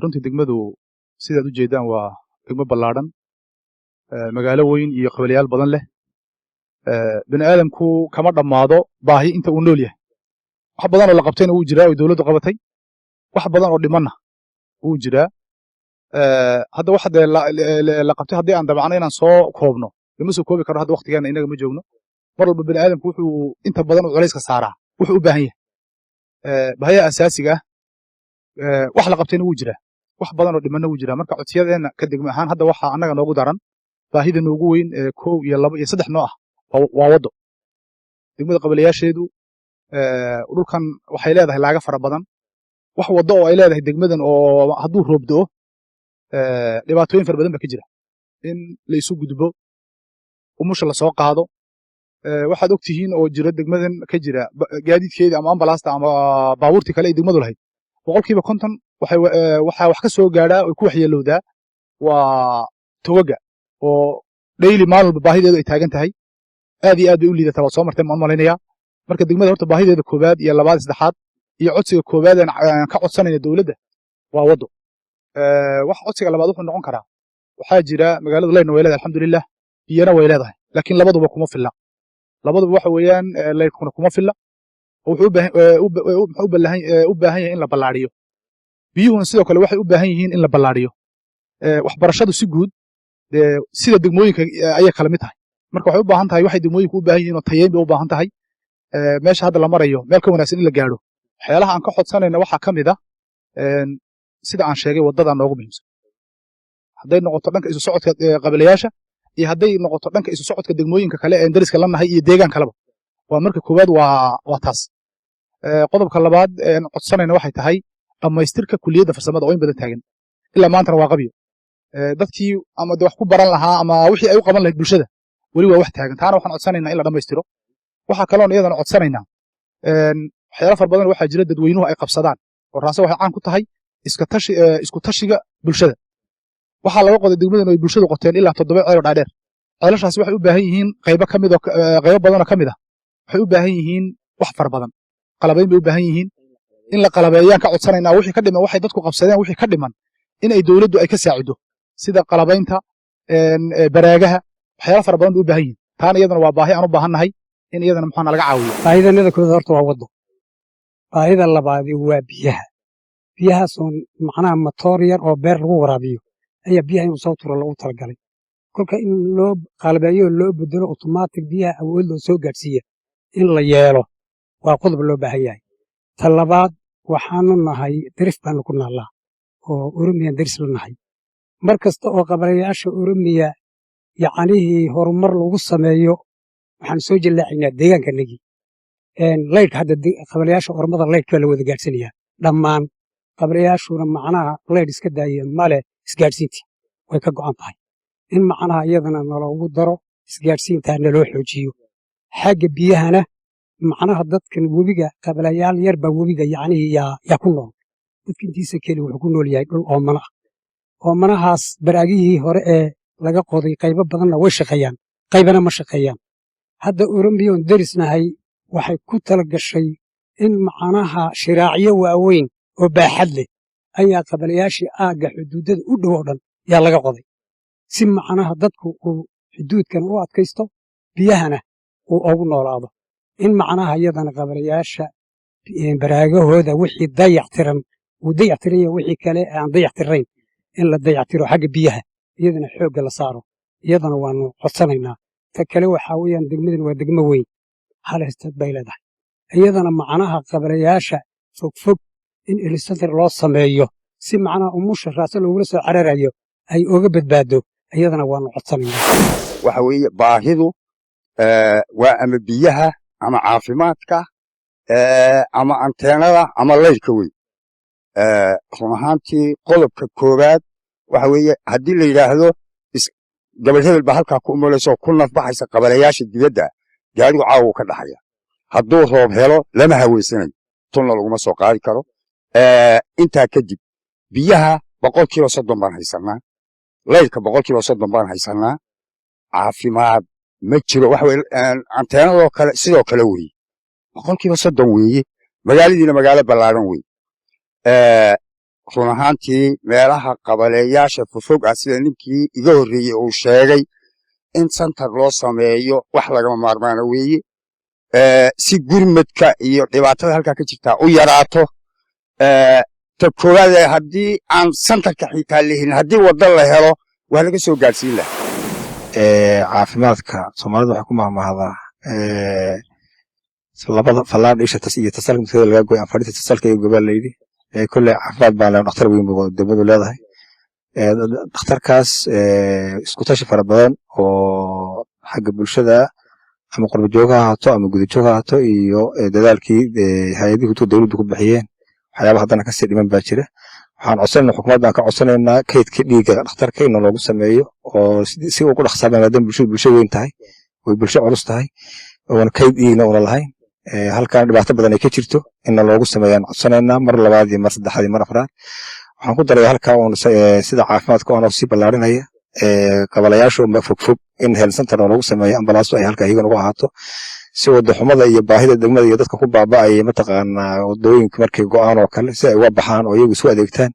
runtii degmadu sidaad u jeedaan waa degmo ballaaran magaalo weyn iyo qabalyaal badan leh bini aadamku kama dhammaado baahi inta uu nool yahay wax badan oo la qabtayna wuu jiraa oo dawladdu qabatay wax badan oo dhimanna wuu jiraa hadda wax dee la qabtay haddii aan dabacno inaan soo koobno lama soo koobi karo hadda waqtigeena inaga ma joogno mar walba bini aadamku wuxuu inta badan u culayska saaraa wuxuu u baahan yahay baahiyaha asaasiga ah wax la qabtayna wuu jiraa wax badan oo dhimanna wuu jiraa marka codsiyadeenna ka degmo ahaan hadda waxaa annaga noogu daran baahida noogu weyn 1 iyo 2 iyo 3 nooc ah waa waddo degmada qabalayaasheedu dhulkan waxay leedahay laaga fara badan wax waddo oo ay leedahay degmadan oo hadduu roob da'o dhibaatooyin fara badan baa ka jira in la isu gudbo umusha la soo qaado waxaad og tihiin oo jira degmadan ka jira gaadiidkeeda ama ambalaasta ama baabuurtii kale ay degmadu lahayd 50% waxaa wax ka soo gaadhaa oo ku waxyeelowdaa waa togaga oo daily maalin walba baahideedu ay taagan tahay aad iyo aad bay u liidataa waa soo martay maan malaynayaa marka degmada horta baahideeda koobaad iyo labaad saddexaad iyo codsiga koobaad aan ka codsanayna dawladda waa waddo wax codsiga labaad wuxuu noqon karaa waxaa jira magaaladu leydna way leedahay alxamdulilah biyana way leedahay laakiin labaduba kuma filla labaduba waxa weeyaan leydkuna kuma filla wuxuu u baahan yahay in la ballaariyo biyuhuna sidoo kale waxay u baahan yihiin in la ballaariyo waxbarashadu si guud sida degmooyinka ayay kala mid tahay marka waxay u baahan tahay waxay degmooyinku u baahan yihiin oo tayeyn bay u baahan tahay meesha hadda la marayo meel ka wanaagsan in la gaadho waxyaalaha aan ka codsanayna waxaa ka mid ah sida aan sheegay waddada noogu muhiimsan hadday noqoto dhanka isu socodka qabalayaasha iyo hadday noqoto dhanka isu socodka degmooyinka kale ee dariska la nahay iyo deegaan kaleba waa marka koowaad waa taas qodobka labaad aan codsanayna waxay tahay dhammaystirka kuliyadda farsamada oo in badan taagan ilaa maantana waa qabyo dadkii ama wax ku baran lahaa ama wixii ay u qaban lahayd bulshada weli waa wax taagan taana waxaan codsanaynaa in la dhammaystiro waxaa kaloon iyadana codsanaynaa waxyaala fara badan waxaa jira dadweynuhu ay qabsadaan oo raase waxay caan ku tahay isku tashiga bulshada waxaa laga qoday degmadan oo ay bulshadu qoteen ilaa 7 ceel oo dhaadheer ceelashaasi waxay u baahan yihiin qaybo badan oo ka mid ah waxay u baahan yihiin wax fara badan qalabayn bay u baahan yihiin in la qalabeeyaan ka codsanaynaa wixii ka dhiman waxay dadku qabsadeen wixii ka dhiman in ay dawladdu ay ka saacido sida qalabaynta baraagaha waxyaala fara badan bay u baahan yihiin taana iyadana waa baahi aan u baahannahay in iyadana maxaa nalaga caawiyo baahidanada kooda horta waa waddo baahida labaadi waa biyahaasoo macnaha matoor yar oo beer lagu waraabiyo ayaa biyaha inuu soo turo loogu talagalay kolka in loo qalabeeyo loo bedelo otomaatig biyaha awood loo soo gaadhsiiya in la yeelo waa qodob loo baahan yahay ta labaad waxaanu nahay darif baanu ku naallaa oo oromiyan daris la nahay mar kasta oo qabalayaasha oromiya yacnihii horumar lagu sameeyo waxaan soo jallaacaynaa deegaankanagii laydhka hadda qabalayaasha ormada laydhka la wada gaadhsanayaa dhammaan qabalayaashuna macnaha laydh iska daaya male isgaadhsiintii way ka go'an tahay in macnaha iyadana naloogu daro isgaadhsiintaa naloo xoojiyo xagga biyahana macnaha dadkan webiga qabalayaal yar baa webiga yacnihii yaa ku nool dadka intiisa keli wuxuu ku nool yahay dhul oomana ah oomanahaas baraagihii hore ee laga qoday qaybo badanna way shaqeeyaan qaybana ma shaqeeyaan hadda oromiyoon darisnahay waxay ku tala gashay in macnaha shiraacyo waaweyn oo baaxad leh ayaa qabalayaashii aagga xuduudada u dhow oo dhan yaa laga qoday si macnaha dadku uu xuduudkan u adkaysto biyahana uu ugu noolaado in macnaha iyadana qabalayaasha baraagahooda wixii dayactiran uu dayactiraya wixii kale aan dayactirayn in la dayactiro xagga biyaha iyadana xoogga la saaro iyadana waanu codsanaynaa ta kale waxaa weeyaan degmadan waa degmo weyn hal hestad bay leedahay iyadana macnaha qabalayaasha fogfog in elisatar loo sameeyo si macnaha umusha raase loogula soo cararayo ay oga badbaado iyadana waanu codsanaynaa waxa weeye baahidu waa ama biyaha ama caafimaadka ama anteenada ama laydhka weyn run ahaantii qodobka koowaad waxa weeye haddii la yidhaahdo gabal hebel baa halkaa ku umulaysa oo ku nafbaxaysa qabalayaasha dibadda gaarigu caawu ka dhaxaya hadduu roob helo lama haweysanayo tunna laguma soo qaadi karo intaa kadib biyaha 30% baan haysanaa laydhka 30% baan haysanaa caafimaad ma jiro waxa weeye anteenadoo kale sidoo kale weeye 30% weeye magaaladiina magaalo ballaaran weeye run ahaantii meelaha qabaleeyaasha fofog ah sida ninkii iga horreeyey uu sheegay in santar loo sameeyo wax lagama maarmaana weeye si gurmadka iyo dhibaatada halkaa ka jirtaa u yaraato ta koowaad haddii aan santarka xitaa lihin haddii waddo la helo waa laga soo gaadhsiin lahaa caafimaadka soomaalida waxay ku mahmahdaa labada fallaadh isha iyo tasalka midkeeda laga goy anfadhita tasalka iyo gobaa layidhi kolley caafimaad baan leh dhakhtar weyn buu degmadu leedahay dhakhtarkaas isku tashi fara badan oo xagga bulshada ama qurba joog ha ahaato ama guda joog ha ahaato iyo dadaalkii hay-adihii hutuu dowladdu ku bixiyeen waxyaaba haddana kasii dhiman baa jira waxaan codsanayna xukuumaddan ka codsanaynaa kaydka dhiigga dhakhtarka in loogu sameeyo oo si uu ku dhaqsaaba maadaama bulsho weyn tahay way bulsho culus tahay oona kayd dhiigna una lahayn halkan dhibaato badan ay ka jirto inna loogu sameeyaan codsanaynaa mar labaad iyo mar saddexaad iyo mar afraad waxaan ku daraya halkaa uun sida caafimaadka oona sii ballaarinaya qabalayaashu fogfog in health center loogu sameeyo ambalaastu ay halkaa iyaga ugu ahaato si wadaxumada iyo baahida degmada iyo dadka ku baaba'aya mataqaanaa wadooyinka markay go'aan oo kale si ay uga baxaan oo iyagu isu adeegtaan